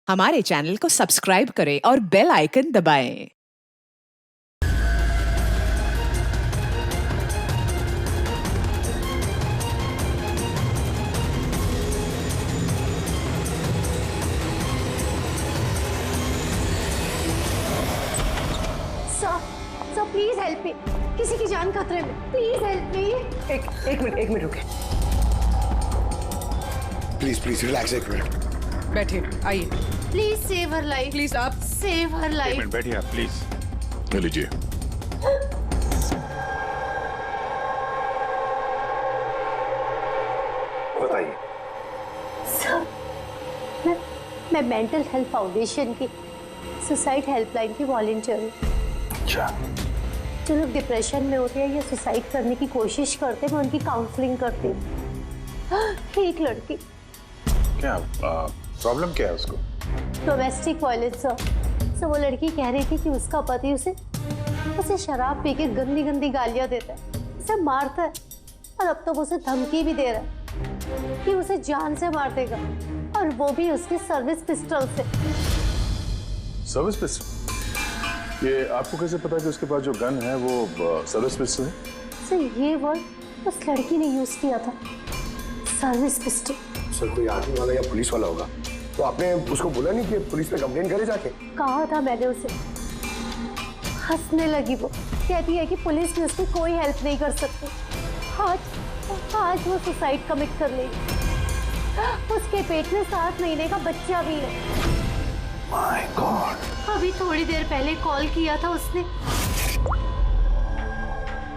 हमारे चैनल को सब्सक्राइब करें और बेल आइकन दबाएं। सर प्लीज हेल्प मी, किसी की जान खतरे में, प्लीज हेल्प मी। एक मिनट रुके। प्लीज रिलैक्स, एक मिनट बैठिए, आइए। Please save her life, please आप सेव हर एक लाइफ। मिनट बैठिए आप प्लीज। ले लीजिए। बताइए। सर मैं मेंटल हेल्थ फाउंडेशन की सुसाइड हेल्पलाइन की वॉलंटियर हूँ। अच्छा, जो लोग डिप्रेशन में होते हैं या सुसाइड करने की कोशिश करते हैं, मैं उनकी काउंसलिंग करती हूँ। एक लड़की, क्या प्रॉब्लम क्या है उसको? Domestic violence. सर वो लड़की कह रही थी कि उसका पति उसे शराब पी के गंदी गंदी गालियां देता है, उसे मारता है, और अब तो वो उसे धमकी भी दे रहा है कि उसे जान से मार देगा, और वो भी उसकी सर्विस पिस्टल से। Service pistol? ये आपको कैसे पता कि उसके पास जो गन है वो सर्विस पिस्टल है? सर ये वर्ड उस लड़की ने यूज किया था, सर्विस पिस्टल। सर कोई आर्मी वाला या पुलिस वाला होगा, तो आपने उसको बोला नहीं कि पुलिस पे कंप्लेन करे जाके? कहा था मैंने उसे। हंसने लगी वो, कहती है कि पुलिस भी उसकी कोई हेल्प नहीं कर सकती। आज वो सुसाइड कमिट कर लेगी। उसके पेट में 7 महीने का बच्चा भी है। My God. अभी थोड़ी देर पहले कॉल किया था उसने।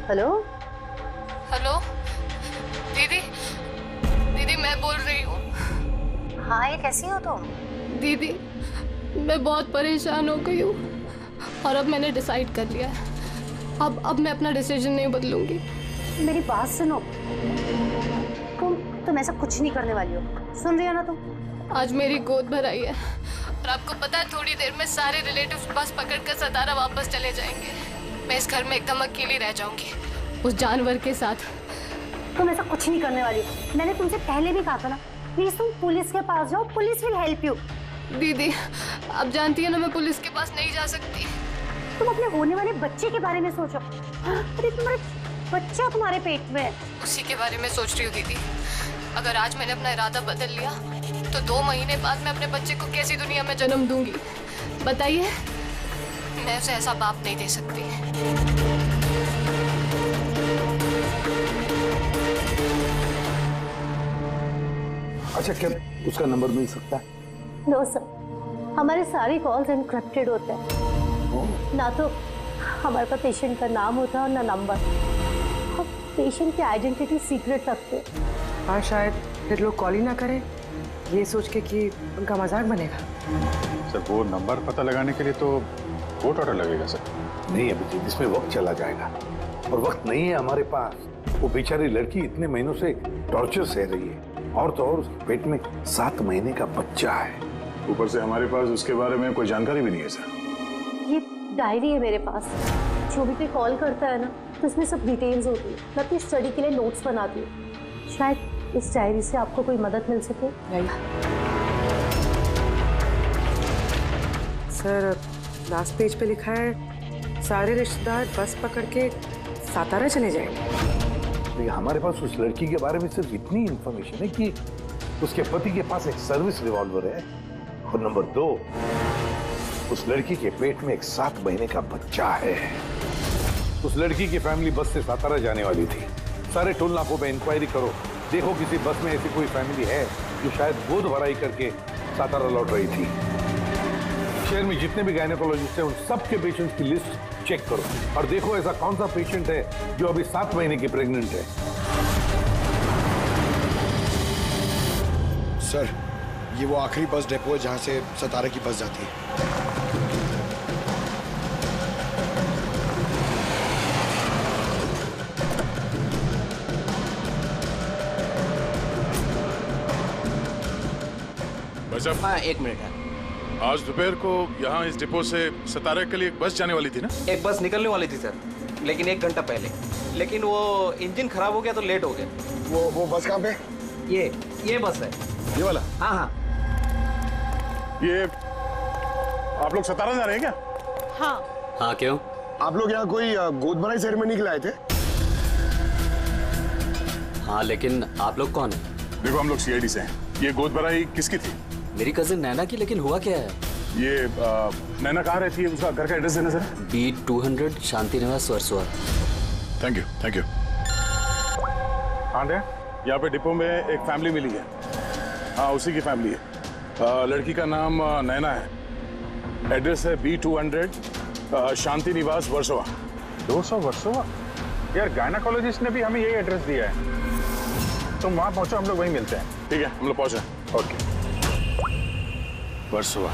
हेलो हेलो दीदी, दीदी मैं बोल रही हूँ। हाँ, ये कैसी हो तुम? दीदी मैं बहुत परेशान हो गई हूँ, और अब मैंने डिसाइड कर लिया है। अब मैं अपना डिसीजन नहीं बदलूंगी। मेरी बात सुनो, तुम ऐसा कुछ नहीं करने वाली हो, सुन रही हो ना तुम? आज मेरी गोद भर आई है, और आपको पता है थोड़ी देर में सारे रिलेटिव्स बस पकड़कर सतारा वापस चले जाएंगे। मैं इस घर में एकदम अकेली रह जाऊंगी, उस जानवर के साथ। तुम ऐसा कुछ नहीं करने वाली हो, मैंने तुमसे पहले भी कहा था ना। प्लीज तुम पुलिस के पास जाओ, पुलिस विल हेल्प यू। दीदी आप जानती है ना, मैं पुलिस के पास नहीं जा सकती। तुम अपने होने वाले बच्चे के बारे में सोचो। अरे तुम्हारा बच्चा तुम्हारे पेट में है। उसी के बारे में सोच रही हूँ दीदी। अगर आज मैंने अपना इरादा बदल लिया तो 2 महीने बाद मैं अपने बच्चे को कैसी दुनिया में जन्म दूंगी बताइए? मैं उसे ऐसा बाप नहीं दे सकती। अच्छा, क्या उसका नंबर मिल सकता है? नो सर, हमारे सारे कॉल्स एनक्रिप्टेड होते हैं। ना तो हमारे पास पेशेंट का नाम होता है और ना नंबर। हम पेशेंट की आइडेंटिटी सीक्रेट रखते हैं। हाँ, शायद फिर लोग कॉल ही ना करें, ये सोच के कि उनका मजाक बनेगा। सर वो नंबर पता लगाने के लिए तो कोर्ट ऑर्डर लगेगा सर। नहीं अभिजीत, इसमें वक्त चला जाएगा, और वक्त नहीं है हमारे पास। वो बेचारी लड़की इतने महीनों से टॉर्चर सह रही है, और तो और उसके पेट में 7 महीने का बच्चा है। ऊपर से हमारे पास उसके बारे में कोई जानकारी भी नहीं है सर। ये डायरी है मेरे पास, जो भी कोई कॉल करता है ना तो इसमें सब डिटेल्स होती है। मैं अपनी स्टडी के लिए नोट्स बनाती हूँ, शायद इस डायरी से आपको कोई मदद मिल सके। सर लास्ट पेज पे लिखा है सारे रिश्तेदार बस पकड़ के सातारा चले जाएंगे। हमारे पास उस लड़की के बारे में सिर्फ इतनी इंफॉर्मेशन है कि उसके पति के पास एक सर्विस रिवॉल्वर है, और नंबर 2, उस लड़की के पेट में एक 7 महीने का बच्चा है। उस लड़की की फैमिली बस से सातारा जाने वाली थी। सारे टोल नाकों पे इंक्वायरी करो, देखो किसी बस में ऐसी कोई फैमिली है जो शायद गोद भराई करके सातारा लौट रही थी। शहर में जितने भी गायनेकोलॉजिस्ट हैं उन सबके पेशेंट्स की लिस्ट चेक करो, और देखो ऐसा कौन सा पेशेंट है जो अभी 7 महीने की प्रेग्नेंट है। सर ये वो आखिरी बस डिपो है जहां से सतारा की बस जाती है। हाँ, 1 मिनट है। आज दोपहर को यहाँ इस डिपो से सतारा के लिए एक बस जाने वाली थी ना? एक बस निकलने वाली थी सर, लेकिन 1 घंटा पहले। लेकिन वो इंजन खराब हो गया तो लेट हो गया। वो बस कहाँ पे? ये बस है। ये वाला? हाँ हाँ। ये आप लोग सतारा जा रहे हैं क्या? हाँ क्यों? आप लोग यहाँ कोई गोद भराई सेरेमनी के लिए आए थे? हाँ, लेकिन आप लोग कौन हैं? देखो हम लोग सीआईडी से हैं। ये गोद भराई किसकी थी? मेरी कजिन नैना की, लेकिन हुआ क्या है? ये नैना कहाँ रहती है? उसका घर का एड्रेस देना सर। B200 शांति निवास Versova. Thank you, thank you. हाँ दे, यहाँ पे डिपो में एक फैमिली मिली है। हाँ, उसी की फैमिली है। लड़की का नाम नैना है। एड्रेस है B200 शांति निवास वर्सोवा। 200 वर्सोवा? यार गायनाकोलॉजिस्ट ने भी हमें यही एड्रेस दिया है। तुम वहां पहुंचो, हम लोग वहीं मिलते हैं। ठीक है, हम लोग पहुंचे। ओके, वर्सोवा।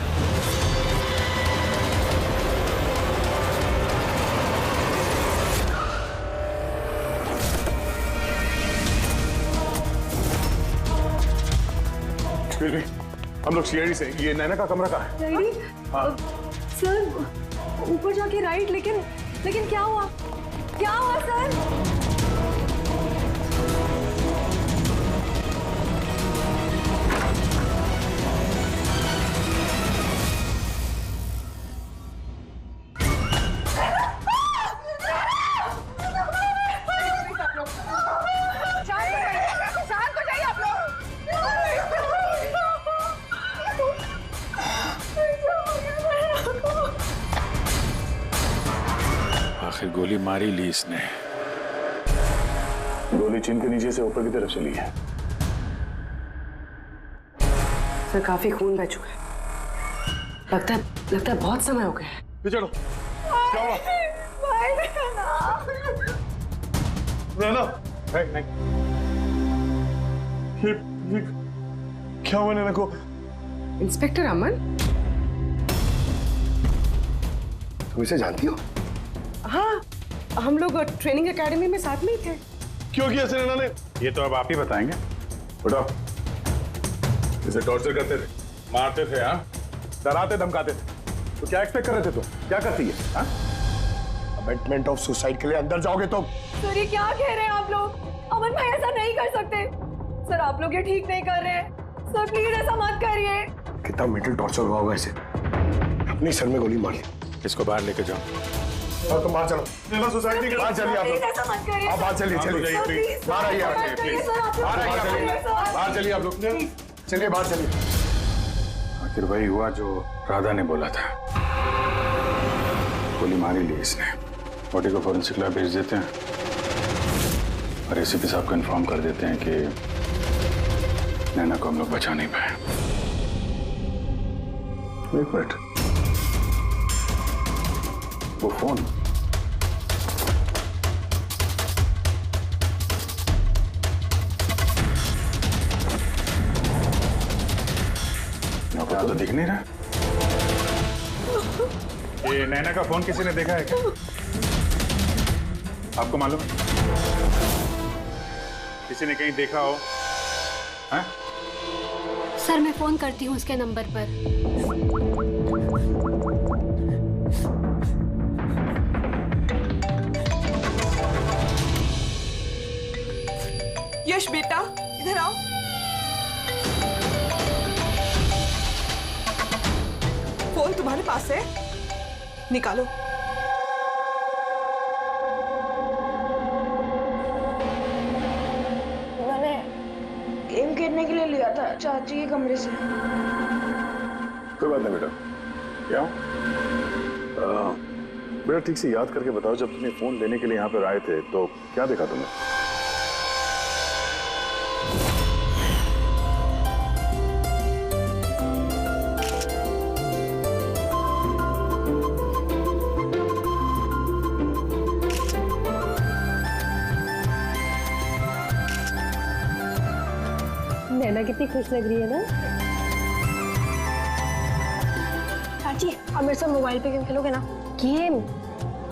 एक्सक्यूज मी, हम लोग सीआईडी से। ये नैना का कमरा कहाँ है? सीआईडी? हाँ सर ऊपर जाके राइट, लेकिन क्या हुआ? क्या हुआ सर? आखिर गोली मारी ली इसने। गोली चिन के नीचे से ऊपर की तरफ चली है। सर काफी खून बह चुका है। लगता है बहुत समय हो गया है। ये चलो, क्या हुआ? नैना, नहीं। ये क्या हुआ नैना को? इंस्पेक्टर अमन, तुम इसे जानती हो? हाँ, हम लोग ट्रेनिंग एकेडमी में साथ में ही थे। क्यों किया नैना ने? ये तो अब आप ही बताएंगे। उठो। इसे टॉर्चर करते थे, मारते थे, हाँ, डराते धमकाते थे। तो क्या एक्सपेक्ट कर रहे थे? तुम क्या करती है? हाँ, अमेंडमेंट ऑफ सुसाइड के लिए अंदर जाओगे तो? सर ये क्या कह रहे हैं आप लोग? अमन भाई ऐसा नहीं कर सकते। सर आप लोग ये ठीक नहीं कर रहे हैं। सर प्लीज ऐसा मत करिए। कितना मेंटल टॉर्चर हुआ होगा इसे। अपनी सर में गोली मारी। इसको बाहर लेके जाओ। और तुम बाहर चलो। नैना सोसाइटी के बाहर चलिए आप लोग। ऐसा मत करिए। आप बाहर चलिए, चलिए। बाहर आइए आप। बाहर आइए आप। बाहर चलिए आप लोग। चलिए बाहर चलिए। आखिर वही हुआ जो राधा ने बोला था। गोली मारी ली इसने। बॉडी को फॉरेंसिक लैब भेज देते हैं और एसीपी साहब को इन्फॉर्म कर देते हैं कि नैना को हम लोग बचा नहीं पाए। एक मिनट, वो फोन। यहाँ तो दिख नहीं रहा। ये नैना का फोन किसी ने देखा है क्या? आपको मालूम है? किसी ने कहीं देखा हो? हैं? सर मैं फोन करती हूँ उसके नंबर पर। यश बेटा इधर आओ। फोन तुम्हारे पास है? निकालो। मैंने गेम खेलने के लिए लिया था चाची के कमरे से। कोई बात नहीं बेटा। क्या? बेटा ठीक से याद करके बताओ, जब तुमने फोन लेने के लिए यहाँ पर आए थे तो क्या देखा तुमने? नैना कितनी खुश लग रही है ना। चाची अब मेरे साथ मोबाइल पे गेम खेलोगे ना? गेम?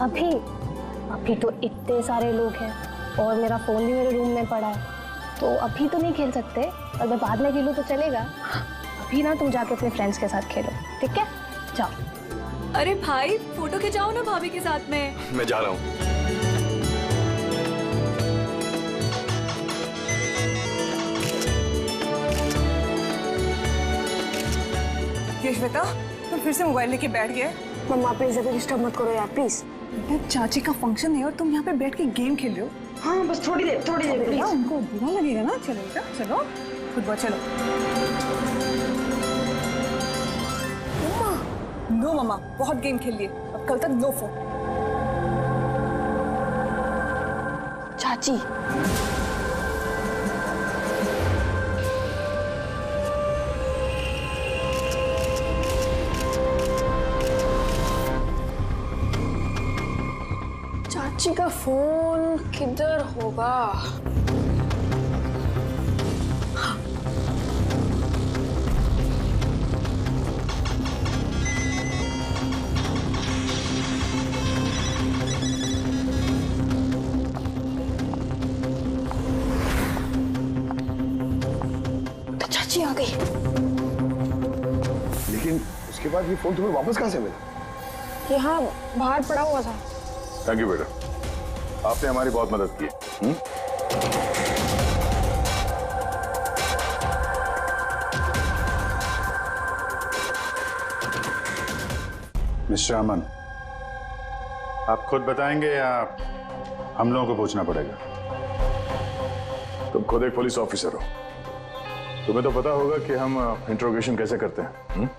अभी तो इतने सारे लोग हैं और मेरा फोन भी मेरे रूम में पड़ा है, तो अभी तो नहीं खेल सकते। अगर बाद में खेलूं तो चलेगा। अभी ना तुम जाके अपने फ्रेंड्स के साथ खेलो, ठीक है? जाओ। अरे भाई फोटो खिंचाओ ना भाभी के साथ में। मैं जा रहा हूँ। ये श्वेता, तुम फिर से मोबाइल लेके बैठ गए। मम्मा प्लीज अभी डिस्टर्ब मत करो यार प्लीज। चाची का फंक्शन है और तुम यहाँ पे बैठ के गेम खेल रहे हो। हाँ बस थोड़ी देर प्लीज। उनको बुरा लगेगा ना। चलो बेटा चलो, फुटबॉल चलो। नो मम्मा, बहुत गेम खेल लिए, अब कल तक नो फोन। चाची चाची का फोन किधर होगा? तो चाची आ गई। लेकिन उसके बाद ये फोन तुम्हें वापस कहाँ से मिला? यहाँ बाहर पड़ा हुआ था। थैंक यू बेटा, आपने हमारी बहुत मदद की। मिस्टर अमन, आप खुद बताएंगे या हम लोगों को पूछना पड़ेगा? तुम खुद एक पुलिस ऑफिसर हो, तुम्हें तो पता होगा कि हम इंट्रोगेशन कैसे करते हैं।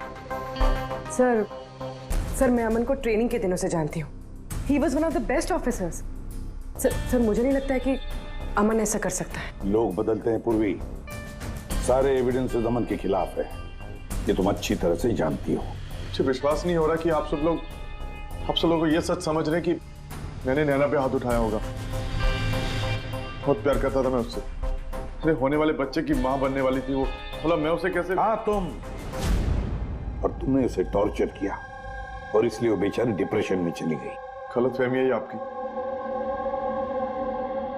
सर मैं अमन को ट्रेनिंग के दिनों से जानती हूँ। He was one of the best officers. Sir मुझे नहीं लगता है कि अमन ऐसा कर सकता है। लोग बदलते हैं पूर्वी, सारे एविडेंसेस अमन के खिलाफ है, ये तुम अच्छी तरह से जानती हो। मुझे विश्वास नहीं हो रहा कि आप सब लोग को ये सच समझ रहे हैं कि मैंने नैना पे हाथ उठाया होगा। बहुत प्यार करता था मैं उससे, मेरे होने वाले बच्चे की माँ बनने वाली थी वो, मतलब मैं उसे कैसे। हाँ तुम, और तुमने उसे टॉर्चर किया और इसलिए वो बेचारी डिप्रेशन में चली गई। गलतफहमी है आपकी,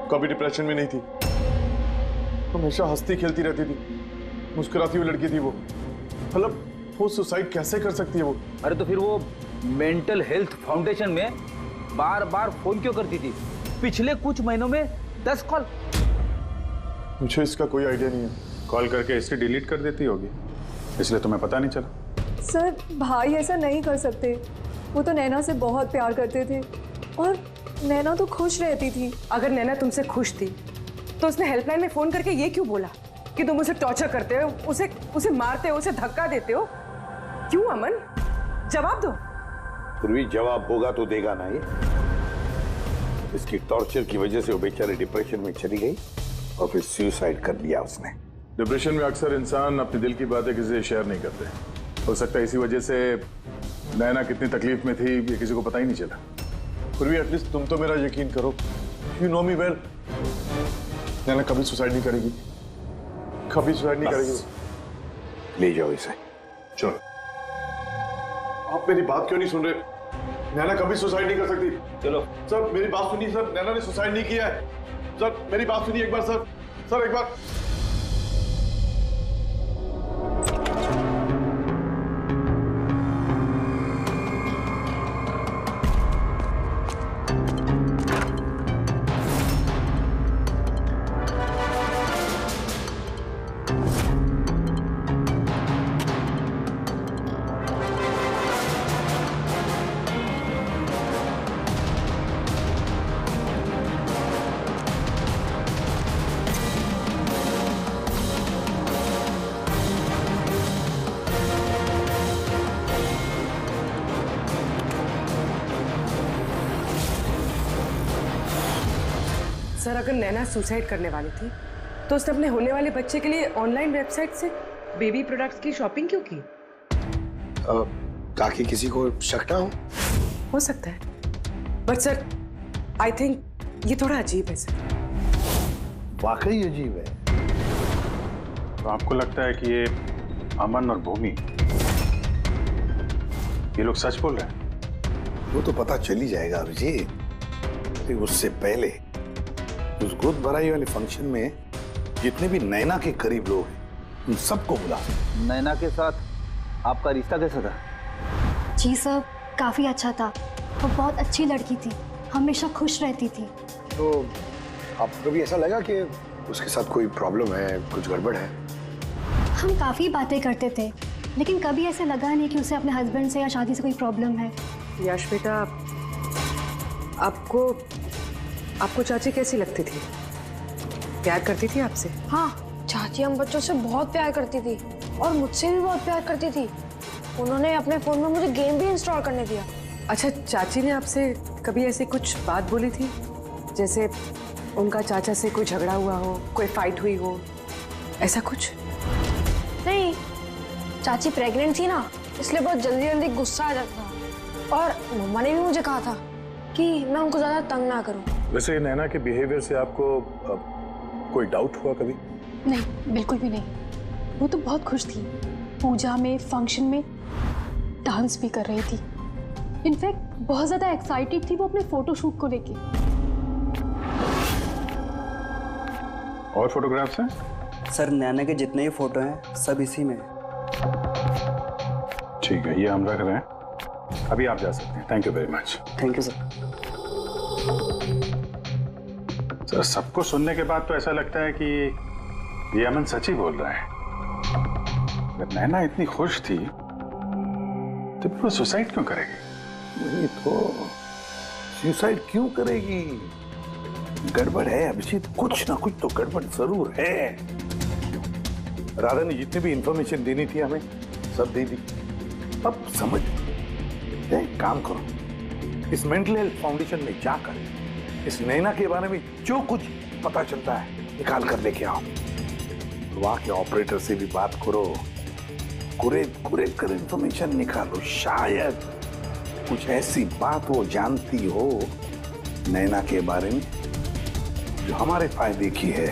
कभी डिप्रेशन में नहीं थी, हमेशा हंसती खेलती रहती थी, मुस्कुराती हुई लड़की थी वो। मतलब वो सुसाइड कैसे कर सकती है वो? अरे तो फिर वो मेंटल हेल्थ फाउंडेशन में बार बार फोन क्यों करती थी? पिछले कुछ महीनों में 10 कॉल। मुझे इसका कोई आइडिया नहीं है। कॉल करके इससे डिलीट कर देती होगी, इसलिए तुम्हें पता नहीं चला। सर भाई ऐसा नहीं कर सकते, वो तो नैना से बहुत प्यार करते थे और नैना तो खुश रहती थी। अगर नैना तुमसे खुश थी तो उसने हेल्पलाइन में फोन करके ये क्यों बोला कि तुम उसे टॉर्चर करते हो, उसे मारते हो, उसे धक्का देते हो? क्यों अमन, जवाब दो। पूर्वी जवाब होगा तो देगा ना ये। इसकी टॉर्चर की वजह से वो बेचारी डिप्रेशन में चली गई और फिर सुसाइड कर लिया उसने। डिप्रेशन में अक्सर इंसान अपने दिल की बातें किसी से शेयर नहीं करते। हो सकता है इसी वजह से नैना कितनी तकलीफ में थी ये किसी को पता ही नहीं चला। फिर भी एटलीस्ट तुम तो मेरा यकीन करो, यू नो मी वेल। नैना कभी सुसाइड नहीं करेगी, कभी सुसाइड नहीं करेगी। ले जाओ इसे। चलो, आप मेरी बात क्यों नहीं सुन रहे? नैना कभी सुसाइड नहीं कर सकती। चलो सर मेरी बात सुनिए सर, नैना ने सुसाइड नहीं किया है। सर मेरी बात सुनिए एक बार सर, सर एक बार। सर अगर नैना सुसाइड करने वाली थी तो उसने अपने होने वाले बच्चे के लिए ऑनलाइन वेबसाइट से बेबी प्रोडक्ट्स की शॉपिंग क्यों की? ताकि किसी को शक ना हो सकता है, बट सर आई थिंक ये थोड़ा अजीब है सर। वाकई अजीब है। तो आपको लगता है कि ये अमन और भूमि ये लोग सच बोल रहे हैं? वो तो पता चल ही जाएगा अभिजीत, लेकिन उससे पहले उस गोद भराई वाले फंक्शन में जितने भी नैना के करीब लोग हैं उन सबको बुला। नैना के साथ आपका रिश्ता कैसा था? जी सर, काफी अच्छा था। वो बहुत अच्छी लड़की थी, हमेशा खुश रहती थी। तो आपको कभी ऐसा लगा कि उसके साथ कोई प्रॉब्लम है, कुछ गड़बड़ है? हम काफी बातें करते थे, लेकिन कभी ऐसे लगा नहीं कि उसे अपने हस्बैंड से या शादी से कोई प्रॉब्लम है। यश बेटा, आपको आपको चाची कैसी लगती थी? प्यार करती थी आपसे? हाँ, चाची हम बच्चों से बहुत प्यार करती थी और मुझसे भी बहुत प्यार करती थी। उन्होंने अपने फोन में मुझे गेम भी इंस्टॉल करने दिया। अच्छा, चाची ने आपसे कभी ऐसी कुछ बात बोली थी, जैसे उनका चाचा से कोई झगड़ा हुआ हो, कोई फाइट हुई हो, ऐसा कुछ? नहीं, चाची प्रेग्नेंट थी ना, इसलिए बहुत जल्दी जल्दी गुस्सा आ जाता था। और मम्मा ने भी मुझे कहा था कि मैं उनको ज्यादा तंग ना करूं। वैसे नैना के बिहेवियर से आपको कोई डाउट हुआ कभी? नहीं, बिल्कुल भी नहीं। वो तो बहुत खुश थी, पूजा में, फंक्शन में डांस भी कर रही थी। इनफैक्ट बहुत ज्यादा एक्साइटेड थी वो अपने फोटोशूट को लेके। और फोटोग्राफ्स हैं? सर, नैना के जितने ही फोटो हैं सब इसी में। ठीक है, ये हम रख रहे हैं। अभी आप जा सकते हैं। Thank you very much. Thank you sir. Sir, सबको सुनने के बाद तो ऐसा लगता है कि ये अमन सच ही बोल रहा है। अगर नैना इतनी खुश थी तो वो सुसाइड क्यों करेगी? वही तो, सुसाइड क्यों करेगी? गड़बड़ है अभिजीत, कुछ ना कुछ तो गड़बड़ जरूर है। राधा ने जितनी भी इंफॉर्मेशन देनी थी हमें सब दे दी। अब समझ, एक काम करो, इस मेंटल हेल्थ फाउंडेशन में जाकर इस नैना के बारे में जो कुछ पता चलता है निकाल कर लेके आओ। वहां के ऑपरेटर से भी बात करो, कुरेद कर इंफॉर्मेशन निकालो। शायद कुछ ऐसी बात वो जानती हो नैना के बारे में जो हमारे फायदे की है।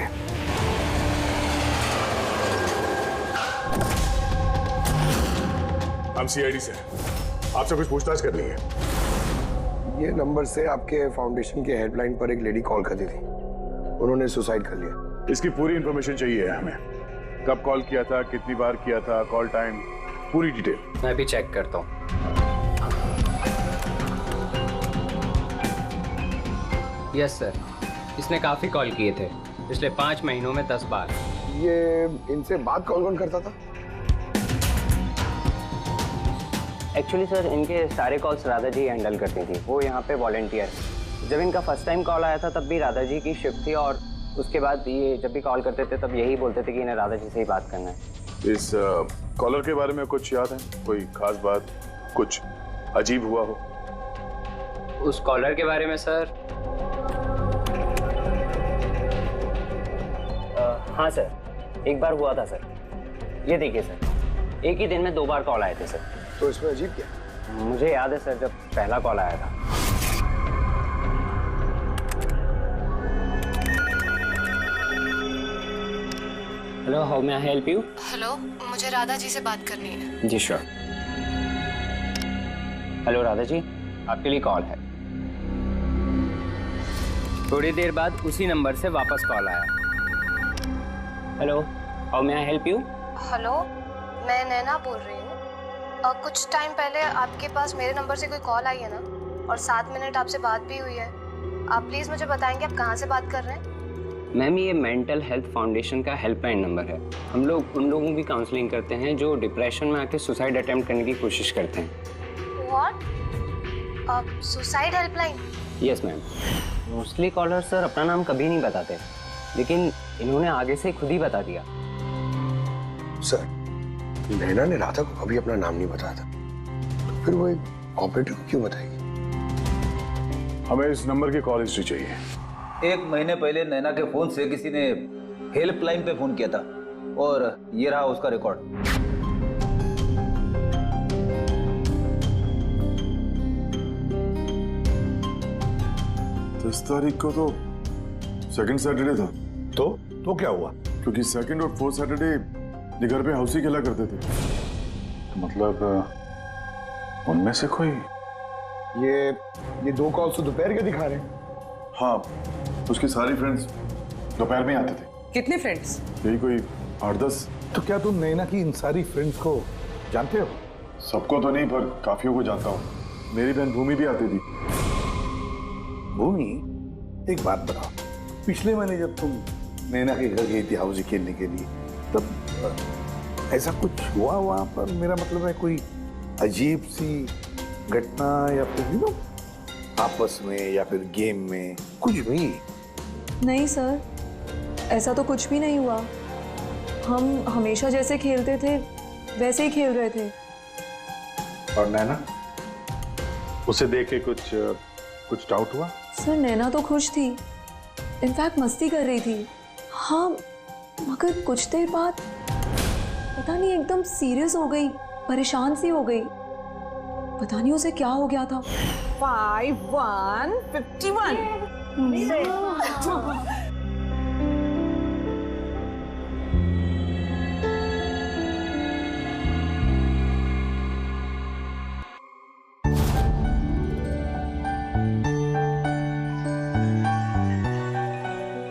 हम सीआईडी से, आपसे कुछ पूछताछ करनी है। ये नंबर से आपके फाउंडेशन के हेल्पलाइन पर एक लेडी कॉल करती थी, उन्होंने सुसाइड कर लिया। इसकी पूरी इंफॉर्मेशन चाहिए हमें। कब कॉल किया था, कितनी बार किया था, कॉल टाइम, पूरी डिटेल। मैं भी चेक करता हूँ। यस सर, इसने काफी कॉल किए थे पिछले 5 महीनों में 10 बार। ये इनसे बात कौन करता था? एक्चुअली सर, इनके सारे कॉल्स राधा जी हैंडल करती थी। वो यहाँ पे वॉलंटियर। जब इनका फर्स्ट टाइम कॉल आया था तब भी राधा जी की शिफ्ट थी, और उसके बाद ये जब भी कॉल करते थे तब यही बोलते थे कि इन्हें राधा जी से ही बात करना है। इस कॉलर के बारे में कुछ याद है? कोई खास बात, कुछ अजीब हुआ हो? उस कॉलर के बारे में सर? हाँ सर, एक बार हुआ था सर। ये देखिए सर, एक ही दिन में 2 बार कॉल आए थे सर। तो इसमें अजीब क्या? मुझे याद है सर, जब पहला कॉल आया था। Hello, how may I help you? Hello, मुझे राधा जी से बात करनी है। जी श्योर। हेलो राधा जी, आपके लिए कॉल है। थोड़ी देर बाद उसी नंबर से वापस कॉल आया। Hello, how may I help you? Hello, मैं नैना बोल रही हूँ। कुछ टाइम पहले आपके पास मेरे नंबर से कोई कॉल आई है ना, और 7 मिनट आपसे बात भी हुई है। आप प्लीज मुझे बताएंगे आप कहाँ से बात कर रहे हैं? मैम, ये मेंटल हेल्थ फाउंडेशन का हेल्पलाइन नंबर है। हम लोग उन लोगों की काउंसलिंग करते हैं जो डिप्रेशन में आके सुसाइड अटेम्प्ट करने की कोशिश करते हैं। What? Suicide helpline? Yes ma'am. Mostly caller sir अपना नाम कभी नहीं बताते, लेकिन इन्होंने आगे से खुद ही बता दिया। सर, नैना ने राधा को कभी अपना नाम नहीं बताया था, तो फिर वो एक ऑपरेटर को क्यों बताएगी? हमें इस नंबर की कॉल हिस्ट्री चाहिए। 1 महीने पहले नैना के फोन से किसी ने हेल्पलाइन पे फोन किया था, और ये रहा उसका रिकॉर्ड। 10 तारीख को तो सेकंड सैटरडे था। तो क्या हुआ? क्योंकि सेकंड और 4th सैटरडे ये घर पे हाउसी खेला करते थे। मतलब उनमें से कोई? ये 2 कॉल्स तो दोपहर के दिखा रहे हैं। हाँ, उसकी सारी फ्रेंड्स दोपहर में आते थे। कितने फ्रेंड्स? यही कोई 8-10। तो क्या तुम नैना की इन सारी फ्रेंड्स को जानते हो? सबको तो नहीं, पर काफियों को जानता हूँ। मेरी बहन भूमि भी आती थी। भूमि, एक बात बताओ, पिछले महीने जब तुम नैना के घर गई थी हाउसी खेलने के लिए, तब ऐसा कुछ हुआ वहां पर? मेरा मतलब है कोई अजीब सी घटना या फिर आपस में या फिर गेम में कुछ भी? नहीं सर, ऐसा तो कुछ भी नहीं हुआ। हम हमेशा जैसे खेलते थे वैसे ही खेल रहे थे। और नैना, उसे देख के कुछ डाउट हुआ? सर नैना तो खुश थी, इनफैक्ट मस्ती कर रही थी। हाँ, मगर कुछ देर बाद पता नहीं एकदम सीरियस हो गई, परेशान सी हो गई। पता नहीं उसे क्या हो गया था। 5151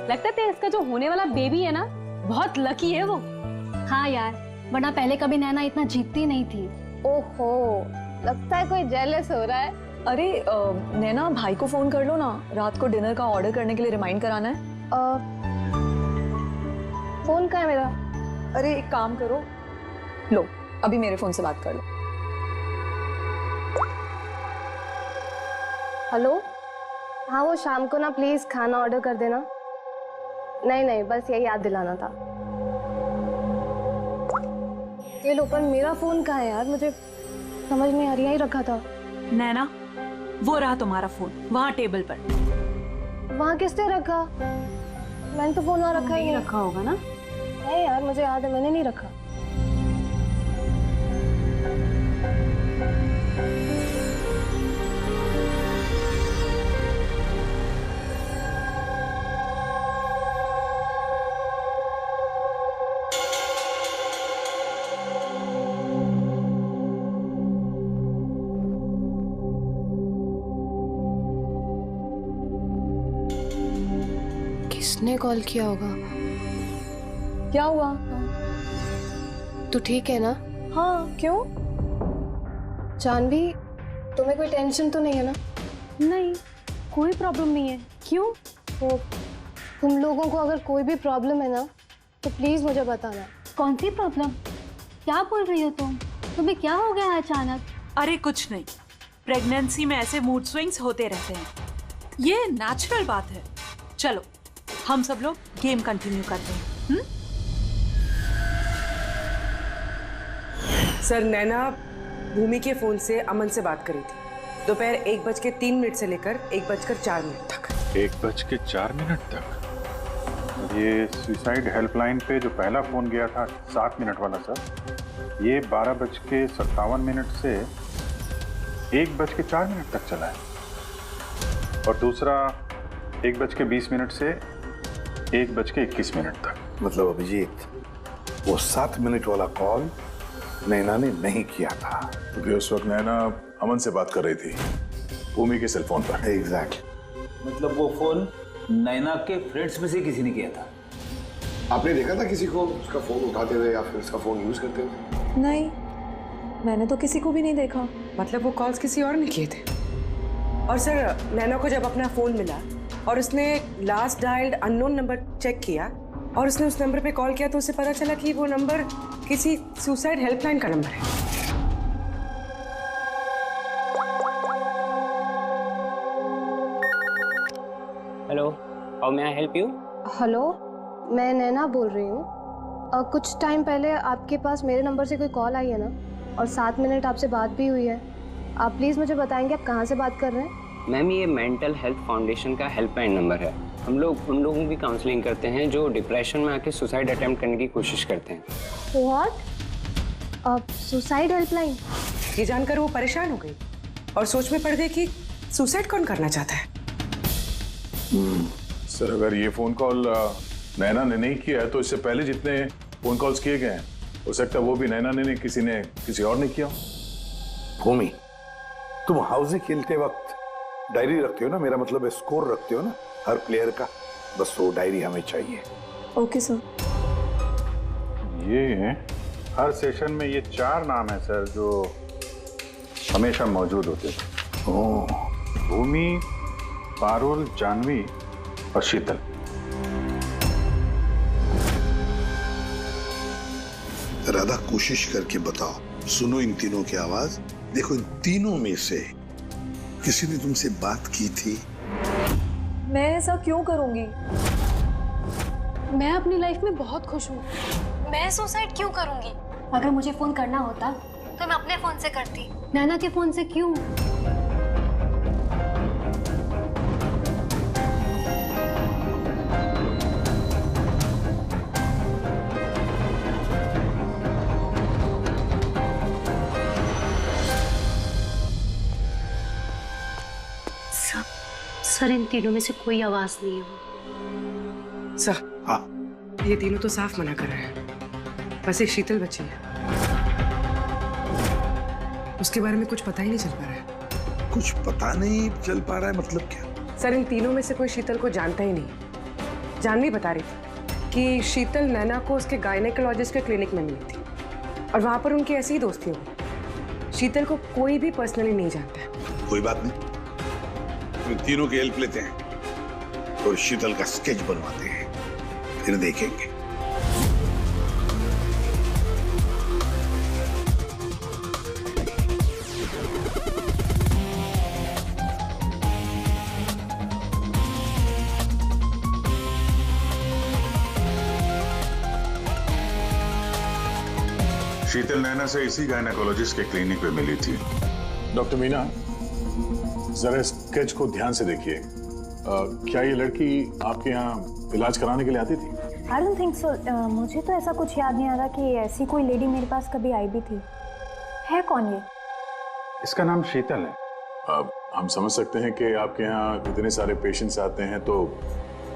लगता है इसका जो होने वाला बेबी है ना, बहुत लकी है वो। हाँ यार, वरना पहले कभी नैना इतना जीतती नहीं थी। ओहो, लगता है कोई जेलस हो रहा है। अरे नैना, भाई को फोन कर लो ना, रात को डिनर का ऑर्डर करने के लिए रिमाइंड कराना है। फोन कहाँ है मेरा? अरे एक काम करो, लो अभी मेरे फोन से बात कर लो। हेलो, हाँ वो शाम को ना प्लीज खाना ऑर्डर कर देना। नहीं, बस यही याद दिलाना था। ये लो, पर मेरा फोन कहाँ है यार? मुझे समझ नहीं आ रही, यही रखा था। नैना, वो रहा तुम्हारा फोन वहाँ टेबल पर। वहाँ किसने रखा? मैंने तो फोन वहाँ रखा ही नहीं। रखा होगा ना? नहीं यार, मुझे याद है मैंने नहीं रखा। किसने कॉल किया होगा? क्या हुआ? तू ठीक है ना? हाँ, क्यों? जानवी, तुम्हें कोई टेंशन तो नहीं है ना? नहीं, कोई प्रॉब्लम नहीं है। क्यों? तो तुम लोगों को अगर कोई भी प्रॉब्लम है ना, तो प्लीज मुझे बताना। कौन सी प्रॉब्लम? क्या बोल रही हो तुम? तुम्हें क्या हो गया है अचानक? अरे कुछ नहीं, प्रेगनेंसी में ऐसे मूड स्विंग्स होते रहते हैं, ये नेचुरल बात है। चलो हम सब लोग गेम कंटिन्यू करते हैं। सर, नैना भूमि के फोन से अमन से बात करी थी दोपहर 1:03 से लेकर 1:04 तक। 1:04 तक? ये सुसाइड हेल्पलाइन पे जो पहला फोन गया था 7 मिनट वाला सर, ये 12:57 से 1:04 तक चला है, और दूसरा 1:20 से 1:21 तक। मतलब अभिजीत, वो 7 मिनट वाला कॉल नैना ने नहीं किया था, क्योंकि उस वक्त नैना अमन से बात कर रही थी भूमि के सेल फोन पर। एग्जैक्टली। मतलब वो फोन नैना के फ्रेंड्स में से किसी ने किया था? आपने देखा था किसी को उसका फोन उठाते हुए या फिर उसका फोन यूज करते हुए? नहीं, मैंने तो किसी को भी नहीं देखा। मतलब वो कॉल्स किसी और ने किए थे। और सर, नैना को जब अपना फोन मिला और उसने last dialled unknown number check किया और उसने उस नंबर पे कॉल किया, तो उसे पता चला कि वो नंबर किसी सुसाइड हेल्पलाइन का नंबर है। Hello, how may I help you? Hello, मैं नैना बोल रही हूँ। कुछ टाइम पहले आपके पास मेरे नंबर से कोई कॉल आई है ना, और 7 मिनट आपसे बात भी हुई है। आप प्लीज़ मुझे बताएंगे आप कहाँ से बात कर रहे हैं? मैम, ये मेंटल हेल्थ फाउंडेशन का हेल्पलाइन नंबर है। हम लोग उन लोगों की काउंसलिंग करते हैं जो डिप्रेशन में आके सुसाइड अटेम्प्ट करने की कोशिश करते हैं। व्हाट? Suicide helpline? ये जानकर वो परेशान हो गई और सोच में पड़ गई कि सुसाइड कौन करना चाहता है। सर, अगर ये फोन कॉल नैना ने नहीं किया है, तो इससे पहले जितने फोन कॉल्स किए गए हैं, हो सकता है वो भी नैना ने किसी और ने किया। भूमि, तुम हाउसी खेलते वक्त डायरी रखते हो ना? मेरा मतलब है स्कोर रखते हो ना हर प्लेयर का? बस वो डायरी हमें चाहिए। Okay sir. ये हर सेशन में ये 4 नाम है सर जो हमेशा मौजूद होते थे। ओह, भूमि, पारुल, जानवी और शीतल। राधा कोशिश करके बताओ। सुनो इन तीनों की आवाज। देखो इन तीनों में से किसी ने तुमसे बात की थी? मैं ऐसा क्यों करूंगी? मैं अपनी लाइफ में बहुत खुश हूँ। मैं सुसाइड क्यों करूंगी? अगर मुझे फोन करना होता तो मैं अपने फोन से करती, नैना के फोन से क्यों? सर इन तीनों में से कोई आवाज नहीं है। सर हाँ, ये तीनों तो साफ मना कर रहे हैं। बस एक शीतल बची है, उसके बारे में कुछ पता ही नहीं चल पा रहा है। कुछ पता नहीं चल पा रहा है मतलब क्या? सर इन तीनों में से कोई शीतल को जानता ही नहीं। जानवी बता रही थी कि शीतल नैना को उसके गायनेकोलॉजिस्ट के क्लिनिक में मिली थी और वहां पर उनकी ऐसी ही दोस्ती हो गई। शीतल को कोई भी पर्सनली नहीं जानता है। कोई बात नहीं, इन तीनों की हेल्प लेते हैं और शीतल का स्केच बनवाते हैं, फिर देखेंगे। शीतल नैना से इसी गायनेकोलॉजिस्ट के क्लिनिक पे मिली थी। डॉक्टर मीना, जरा स्केच को ध्यान से देखिए। क्या ये लड़की आपके यहाँ इलाज कराने के लिए आती थी? I don't think so. मुझे तो ऐसा कुछ याद नहीं आ रहा कि ऐसी कोई लेडी मेरे पास कभी आई भी थी। है कौन ये? इसका नाम शीतल है। अब हम समझ सकते हैं कि आपके यहाँ इतने सारे पेशेंट्स आते हैं तो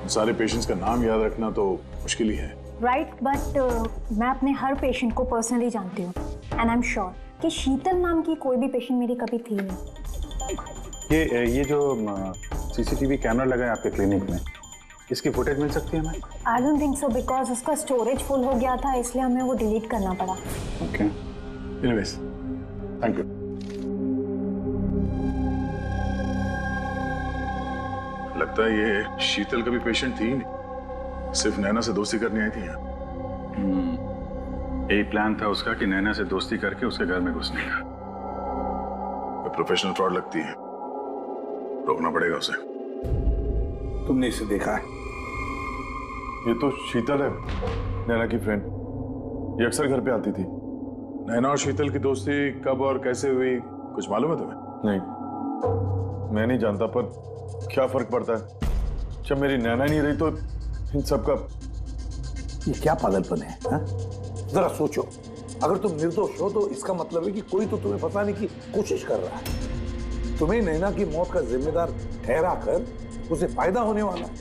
सारे पेशेंट्स का नाम याद रखना तो मुश्किल ही है। राइट, बट मैं अपने हर पेशेंट को पर्सनली जानती हूँ एंड आई एम श्योर कि शीतल नाम की कोई भी पेशेंट मेरी कभी थी नहीं। ये जो सीसीटीवी कैमरा लगा है आपके क्लिनिक में, इसकी फुटेज मिल सकती है हमें? I don't think so, because उसका स्टोरेज फुल हो गया था, इसलिए हमें वो डिलीट करना पड़ा। Okay, anyways, thank you. लगता है ये शीतल का भी पेशेंट थी ही नहीं, सिर्फ नैना से दोस्ती करने आई थी यहाँ। यही प्लान था उसका कि नैना से दोस्ती करके उसके घर में घुसने का। प्रोफेशनल फ्रॉड लगती है, रोकना पड़ेगा उसे। तुमने इसे देखा है? ये तो शीतल है, नैना की फ्रेंड। ये अक्सर घर पे आती थी। नैना और शीतल की दोस्ती कब और कैसे हुई, कुछ मालूम है तुम्हें? नहीं, मैं नहीं जानता, पर क्या फर्क पड़ता है? जब मेरी नैना नहीं रही तो इन सब का। ये क्या पागलपन है हा? जरा सोचो, अगर तुम निर्दोष हो तो इसका मतलब है कि कोई तो तुम्हें फंसाने की कोशिश कर रहा है। तुम्हें नैना की मौत का जिम्मेदार ठहरा कर उसे फायदा होने वाला है,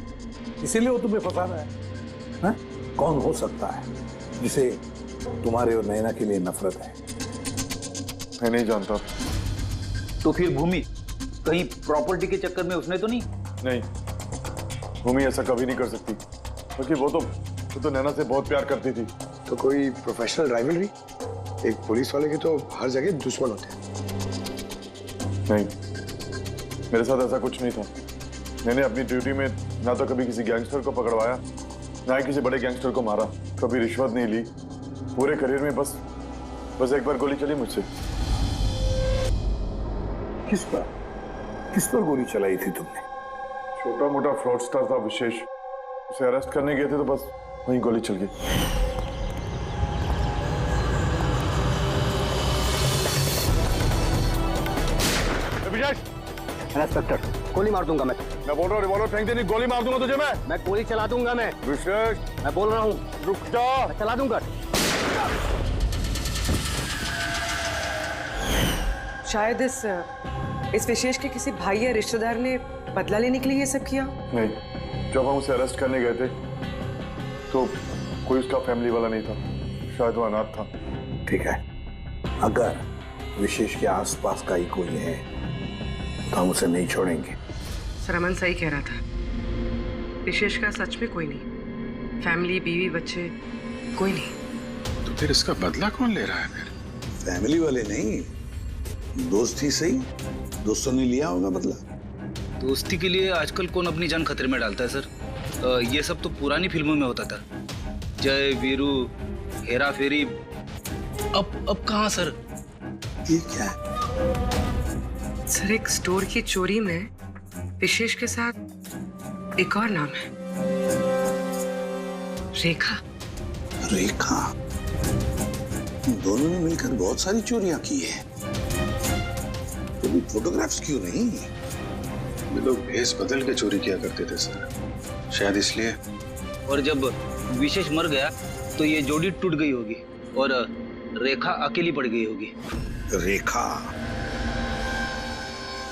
इसीलिए वो तुम्हें फंसा रहा है हा? कौन हो सकता है जिसे तुम्हारे और नैना के लिए नफरत है? मैं नहीं जानता। तो फिर भूमि कहीं प्रॉपर्टी के चक्कर में उसने तो नहीं? नहीं, भूमि ऐसा कभी नहीं कर सकती, क्योंकि वो तो नैना से बहुत प्यार करती थी। तो कोई प्रोफेशनल राइवलरी? एक पुलिस वाले के तो हर जगह दुश्मन होते हैं। नहीं, मेरे साथ ऐसा कुछ नहीं था। मैंने अपनी ड्यूटी में ना तो कभी किसी गैंगस्टर को पकड़वाया, ना ही किसी बड़े गैंगस्टर को मारा, कभी रिश्वत नहीं ली। पूरे करियर में बस एक बार गोली चली मुझसे। किस पर गोली चलाई थी तुमने? छोटा मोटा फ्रॉडस्टर था विशेष, उसे अरेस्ट करने गए थे तो बस वहीं गोली चल गई। इंस्पेक्टर, गोली मार दूंगा मैं बोल रहा हूँ, रिवॉल्वर फेंक देनी, गोली मार दूंगा तुझे मैं गोली चला दूंगा मैं। विशेष, मैं बोल रहा हूँ, रुक जा। मैं चला दूंगा। शायद इस विशेष के किसी भाई या रिश्तेदार ने बदला लेने के लिए ये सब किया। नहीं, जब हम उसे अरेस्ट करने गए थे तो कोई उसका फैमिली वाला नहीं था, शायद वो अनाथ था। ठीक है, अगर विशेष के आसपास का ही कोई है तो हम उसे नहीं छोड़ेंगे। सर अमन सही कह रहा था, विशेष का सच में कोई नहीं, फैमिली, बीवी, बच्चे कोई नहीं। तो फिर इसका बदला कौन ले रहा है? फिर फैमिली वाले नहीं, दोस्त ही सही। दोस्तों ने लिया होगा बदला। दोस्ती के लिए आजकल कौन अपनी जान खतरे में डालता है सर? ये सब तो पुरानी फिल्मों में होता था। जय वीरू, हेरा फेरी, अब कहाँ सर? ये क्या है? सर, एक स्टोर की चोरी में विशेष के साथ एक और नाम है, रेखा। रेखा? दोनों ने मिलकर बहुत सारी चोरियां की है। कभी फोटोग्राफ्स क्यों नहीं? ये लोग भेस बदल के चोरी किया करते थे सर, शायद इसलिए। और जब विशेष मर गया तो ये जोड़ी टूट गई होगी और रेखा अकेली पड़ गई होगी। रेखा?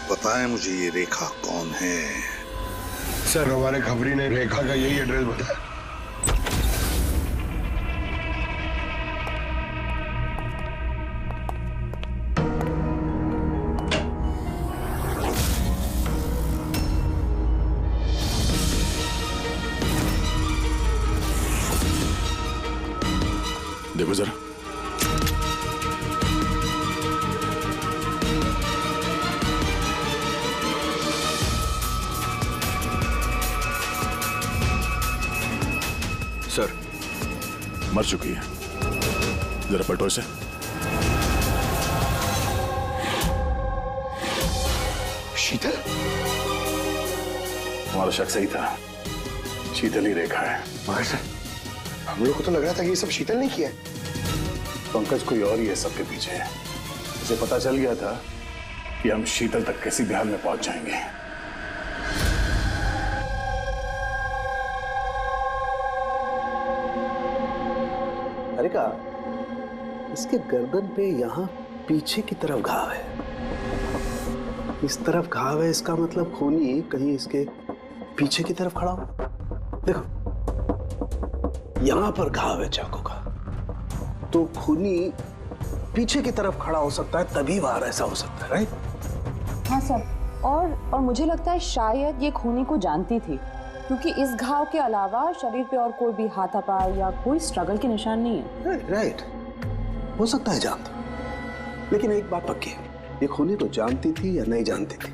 पता है मुझे ये रेखा कौन है? सर, हमारे खबरी ने रेखा का यही एड्रेस बताया। देखो जरा। सर, मर चुकी है। जरा पलटो इसे। शीतल? तुम्हारा शक सही था, शीतल ही रेखा है। मगर सर, हम लोग को तो लग रहा था कि ये सब शीतल ने किया है। पंकज कोई और ही है सबके पीछे है। उसे पता चल गया था कि हम शीतल तक किसी भी हाल में पहुंच जाएंगे। अरे का इसके गर्दन पे यहाँ पीछे की तरफ घाव है, इस तरफ घाव है, इसका मतलब खूनी कहीं इसके पीछे की तरफ खड़ा हो। देखो यहाँ पर घाव है चाकू का, तो खूनी पीछे की तरफ खड़ा हो सकता है, तभी वार ऐसा हो सकता है, राइट? हाँ सर, और मुझे लगता है शायद ये खूनी को जानती थी, क्योंकि इस घाव के अलावा शरीर पे और कोई भी हाथापाई या कोई स्ट्रगल के निशान नहीं है। राइट, हो सकता है जानती, लेकिन एक बात पक्की है, ये खूनी तो जानती थी या नहीं जानती थी,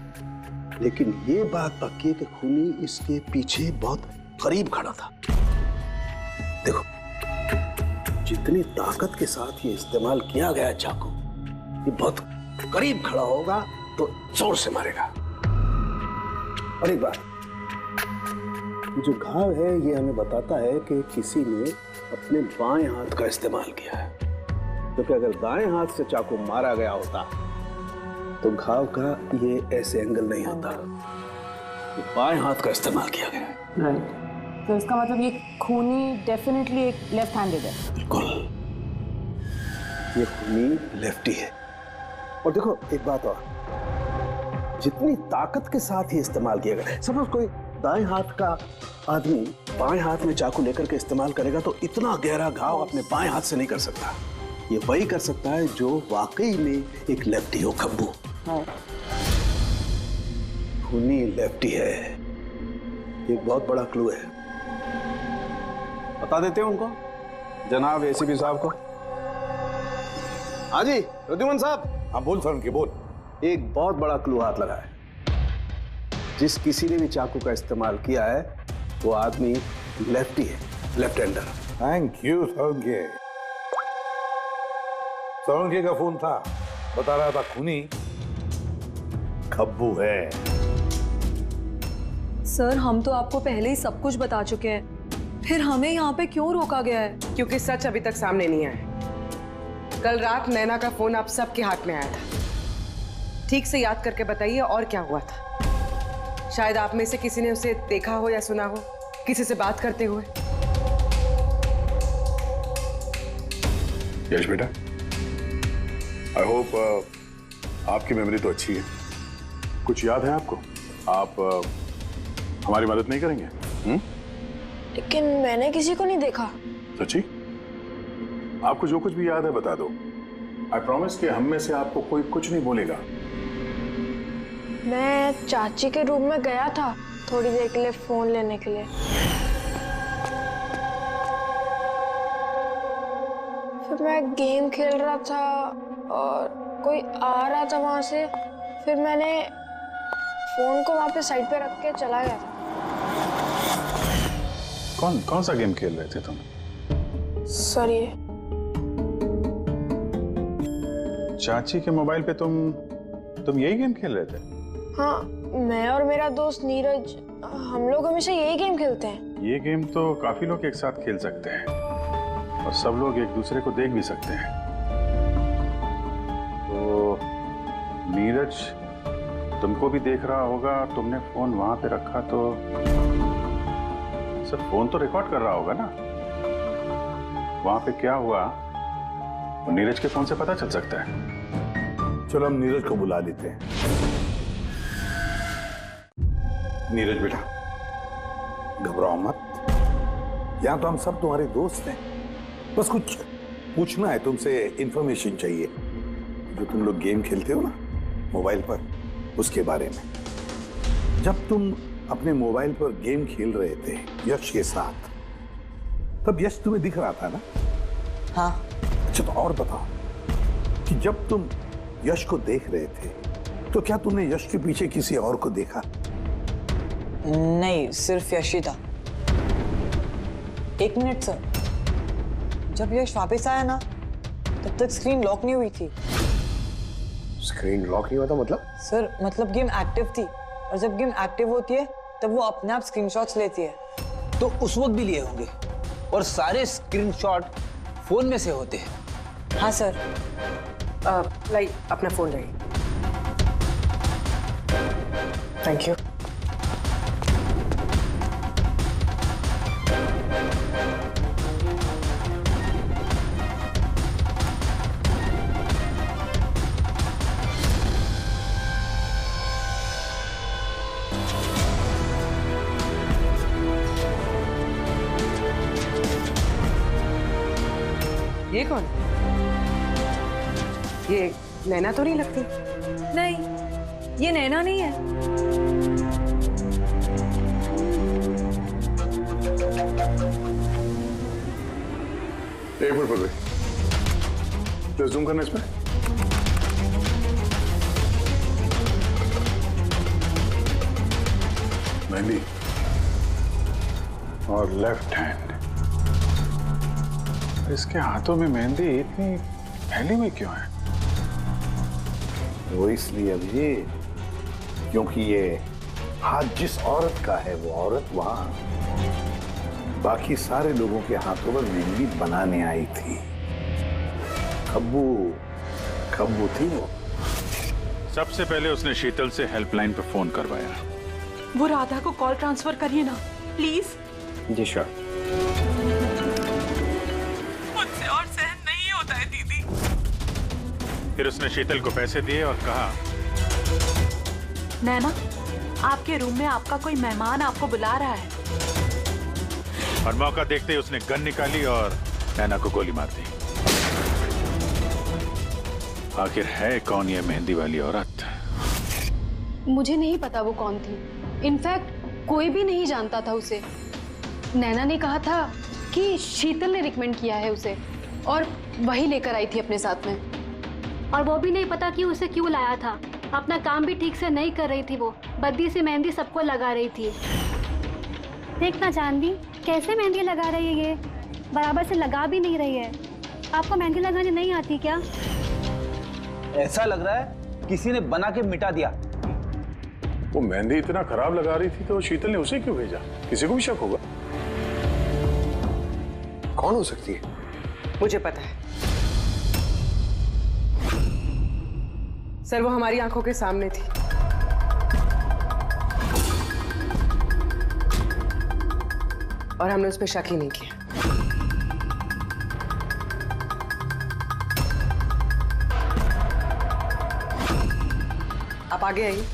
लेकिन ये बात पक्की है कि खूनी इसके पीछे बहुत करीब खड़ा था। देखो जितनी ताकत के साथ ये इस्तेमाल किया गया चाकू, ये बहुत करीब खड़ा होगा तो जोर से मारेगा। और एक बात, जो घाव है ये हमें बताता है कि किसी ने अपने बाएं हाथ का इस्तेमाल किया है, क्योंकि अगर दाएं हाथ से चाकू मारा गया होता तो घाव का ये ऐसे एंगल नहीं होता, तो बाएं हाथ का इस्तेमाल किया गया है। राइट, तो इसका मतलब ये खूनी डेफिनेटली एक लेफ्ट हैंडेड है। बिल्कुल, ये खूनी लेफ्टी है। और देखो एक बात और, जितनी ताकत के साथ ही इस्तेमाल किया गया, सपोज कोई दाएं हाथ का आदमी बाएं हाथ में चाकू लेकर के इस्तेमाल करेगा तो इतना गहरा घाव अपने बाएं हाथ से नहीं कर सकता। ये वही कर सकता है जो वाकई में एक लेफ्टी हो। खब्बू खूनी लेफ्टी है, एक बहुत बड़ा क्लू है। बता देते हैं उनको, जनाब एसीपी साहब को। हाँ जी प्रद्युमन साहब। हाँ बोल सर, उनकी बोल। एक बहुत बड़ा क्लू हाथ लगा है, जिस किसी ने भी चाकू का इस्तेमाल किया है वो आदमी लेफ्टी है, left hander. Thank you Solanki. Solanki का फोन था, बता रहा था खूनी खब्बू है। सर हम तो आपको पहले ही सब कुछ बता चुके हैं, फिर हमें यहाँ पे क्यों रोका गया है? क्योंकि सच अभी तक सामने नहीं आया। कल रात नैना का फोन आप सबके हाथ में आया था। ठीक से याद करके बताइए और क्या हुआ था। शायद आप में से किसी ने उसे देखा हो या सुना हो किसी से बात करते हुए। यश बेटा, आई होप आपकी मेमोरी तो अच्छी है, कुछ याद है आपको? आप हमारी मदद नहीं करेंगे? लेकिन मैंने किसी को नहीं देखा। सच्ची? आपको जो कुछ भी याद है बता दो। आई प्रॉमिस कि हम में से आपको कोई कुछ नहीं बोलेगा। मैं चाची के रूम में गया था थोड़ी देर के लिए फोन लेने के लिए, फिर मैं गेम खेल रहा था और कोई आ रहा था वहां से, फिर मैंने फोन को वहां पे साइड पे रख के चला गया था। कौन सा गेम खेल रहे थे तुम? सॉरी। चाची के मोबाइल पे तुम यही गेम खेल रहे थे? हाँ, मैं और मेरा दोस्त नीरज, हम लोग हमेशा यही गेम खेलते हैं। ये गेम तो काफी लोग एक साथ खेल सकते हैं और सब लोग एक दूसरे को देख भी सकते हैं। तो नीरज तुमको भी देख रहा होगा, तुमने फोन वहां पे रखा तो सर फोन तो रिकॉर्ड कर रहा होगा ना? वहां पे क्या हुआ वो नीरज के फोन से पता चल सकता है। चलो हम नीरज को बुला लेते हैं। नीरज बेटा, घबराओ मत, यहां तो हम सब तुम्हारे दोस्त हैं। बस कुछ पूछना है तुमसे, इंफॉर्मेशन चाहिए। जो तुम लोग गेम खेलते हो ना मोबाइल पर, उसके बारे में। जब तुम अपने मोबाइल पर गेम खेल रहे थे यश के साथ, तब यश तुम्हें दिख रहा था ना? हाँ। अच्छा, तो और बताओ कि जब तुम यश को देख रहे थे तो क्या तुमने यश के पीछे किसी और को देखा? नहीं, सिर्फ यश ही था। 1 मिनट सर, जब यश वापस आया ना तब तक स्क्रीन लॉक नहीं हुई थी। स्क्रीन लॉक नहीं हुआ था मतलब? सर मतलब गेम एक्टिव थी, और जब गेम एक्टिव होती है तब वो अपने आप स्क्रीनशॉट्स लेती है। तो उस वक्त भी लिए होंगे, और सारे स्क्रीनशॉट फोन में से होते हैं। हाँ सर। लाई अपना फोन लाई। Thank you. ये कौन? ये नैना तो नहीं लगती? नहीं, ये नैना नहीं है। एक मिनट पकड़े, तो जूम करना इसमें। मेहंदी और लेफ्ट हैंड। इसके हाथों में मेहंदी इतनी फैली हुई क्यों है? वो इसलिए अभी, क्योंकि ये हाथ जिस औरत का है वो औरत वहां बाकी सारे लोगों के हाथों पर मेहंदी बनाने आई थी। खब्बू थी वो। सबसे पहले उसने शीतल से हेल्पलाइन पर फोन करवाया। वो राधा को कॉल ट्रांसफर करिए ना प्लीज। Ji sure. मुझसे और सहन नहीं होता है दीदी। फिर उसने शीतल को पैसे दिए और कहा, नैना आपके रूम में आपका कोई मेहमान आपको बुला रहा है। और मौका देखते ही उसने गन निकाली और नैना को गोली मार दी। आखिर है कौन ये मेहंदी वाली औरत? मुझे नहीं पता वो कौन थी। इनफैक्ट कोई भी नहीं जानता था उसे। नैना ने कहा था कि शीतल ने रिकमेंड किया है उसे, और वही लेकर आई थी अपने साथ में। और वो भी नहीं पता कि उसे क्यों लाया था। अपना काम भी ठीक से नहीं कर रही थी वो, बद्दी से मेहंदी सबको लगा रही थी। देखना चांदी कैसे मेहंदी लगा रही है, ये बराबर से लगा भी नहीं रही है। आपको मेहंदी लगाने नहीं आती क्या? ऐसा लग रहा है किसी ने बना के मिटा दिया। वो मेहंदी इतना खराब लगा रही थी तो शीतल ने उसे क्यों भेजा? किसी को भी शक होगा। कौन हो सकती है? मुझे पता है सर, वो हमारी आंखों के सामने थी। और हमने उस पर शक ही नहीं किया। आप आगे आइए।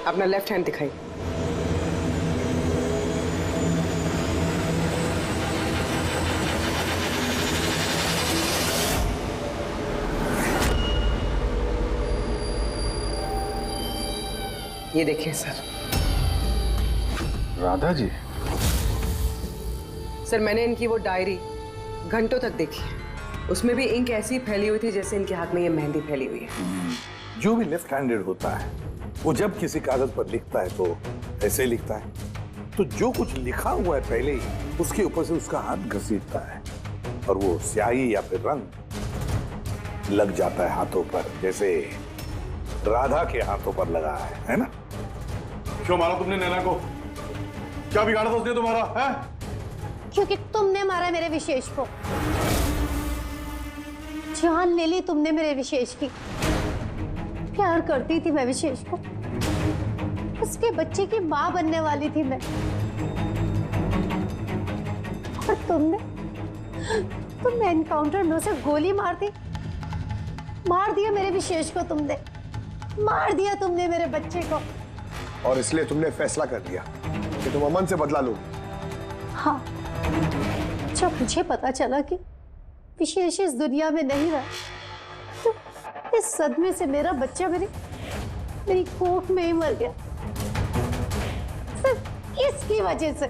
अपना लेफ्ट हैंड दिखाइए। ये देखिए सर। राधा जी? सर मैंने इनकी वो डायरी घंटों तक देखी है। उसमें भी इंक ऐसी फैली हुई थी जैसे इनके हाथ में ये मेहंदी फैली हुई है। जो भी लेफ्ट हैंडेड होता है वो जब किसी कागज पर लिखता है तो ऐसे लिखता है। तो जो कुछ लिखा हुआ है पहले ही उसके ऊपर से उसका हाथ घसीटता है और वो स्याही या फिर रंग लग जाता है हाथों पर, जैसे राधा के हाथों पर लगा है ना? क्यों मारा तुमने नैना को? क्या बिगाड़ा था उसने तुम्हारा? है? क्योंकि तुमने मारा मेरे विशेष को, जान ले ली तुमने मेरे विशेष की। प्यार करती थी मैं विशेष को, उसके बच्चे की मां बनने वाली थी मैं, और तुमने एनकाउंटर में उसे गोली मार दिया मेरे विशेष को, तुमने मार दिया तुमने मेरे बच्चे को। और इसलिए तुमने फैसला कर लिया कि तुम अमन से बदला लोगी। हाँ, जब मुझे पता चला कि विशेष इस दुनिया में नहीं रहा, तो इस सदमे से मेरा बच्चा मेरी कोख में ही मर गया। सिर्फ किसकी वजह से?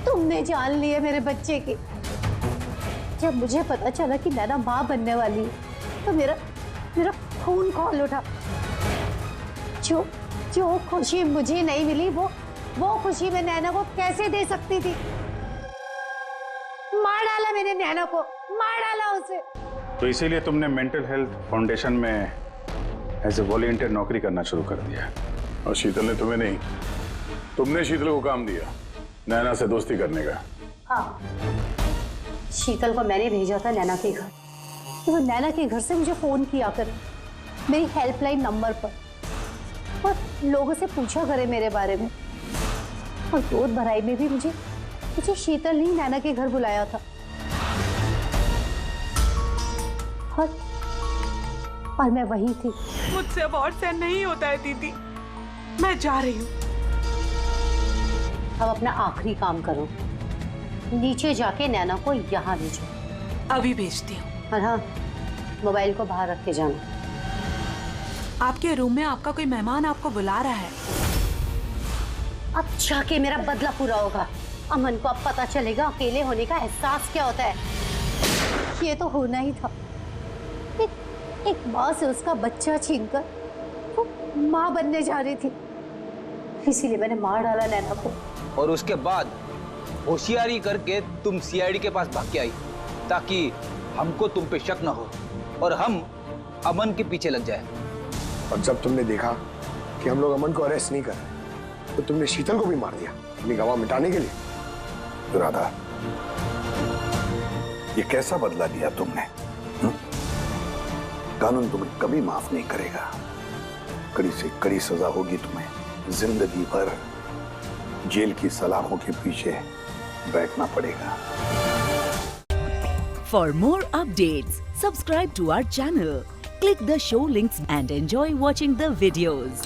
तुमने जान ली है मेरे बच्चे की। जब मुझे पता चला कि नैना मां बनने वाली है, तो मेरा खून खौल उठा। जो खुशी मुझे नहीं मिली, वो खुशी मैं नैना को कैसे दे सकती थी? मार डाला मैंने नैना को, मार डाला उसे। तो इसीलिए तुमने मेंटल हेल्थ फाउंडेशन में एज ए वॉलंटियर नौकरी करना शुरू कर दिया। और शीतल ने तुम्हें नहीं, तुमने शीतल को काम दिया नैना से दोस्ती करने का। हाँ, शीतल को मैंने भेजा था नैना के घर, तो वो नैना के घर से मुझे फोन किया करे मेरी हेल्पलाइन नंबर पर, और लोगों से पूछा करे मेरे बारे में। और दूध भराई में भी मुझे शीतल ने नैना के घर बुलाया था। और मैं वहीं थी। मुझसे अब और सहन नहीं होता है दीदी, मैं जा रही हूँ। अब अपना आखिरी काम करो, नीचे जाके नैना को यहाँ भेजो। अभी भेजती हूँ। और हाँ, मोबाइल को बाहर रख के जाना। आपके रूम में आपका कोई मेहमान आपको बुला रहा है। अब जाके मेरा बदला पूरा होगा। अमन को अब पता चलेगा अकेले होने का एहसास क्या होता है। ये तो होना ही था। एक माँ से उसका बच्चा छीनकर वो माँ बनने जा रही थी, इसीलिए मैंने मार डाला नैना को। और उसके बाद होशियारी करके तुम सीआईडी के पास भाग के आई, ताकि हमको तुम पे शक न हो और हम अमन के पीछे लग जाए। और जब तुमने देखा कि हम लोग अमन को अरेस्ट नहीं कर रहे, तो तुमने शीतल को भी मार दिया अपनी गवाह मिटाने के लिए। राधा, ये कैसा बदला लिया तुमने? कानून तुम्हें कभी माफ नहीं करेगा। कड़ी से कड़ी सजा होगी तुम्हें। जिंदगी भर जेल की सलाखों के पीछे बैठना पड़ेगा। For more updates, subscribe to our channel, click the show links and enjoy watching the videos.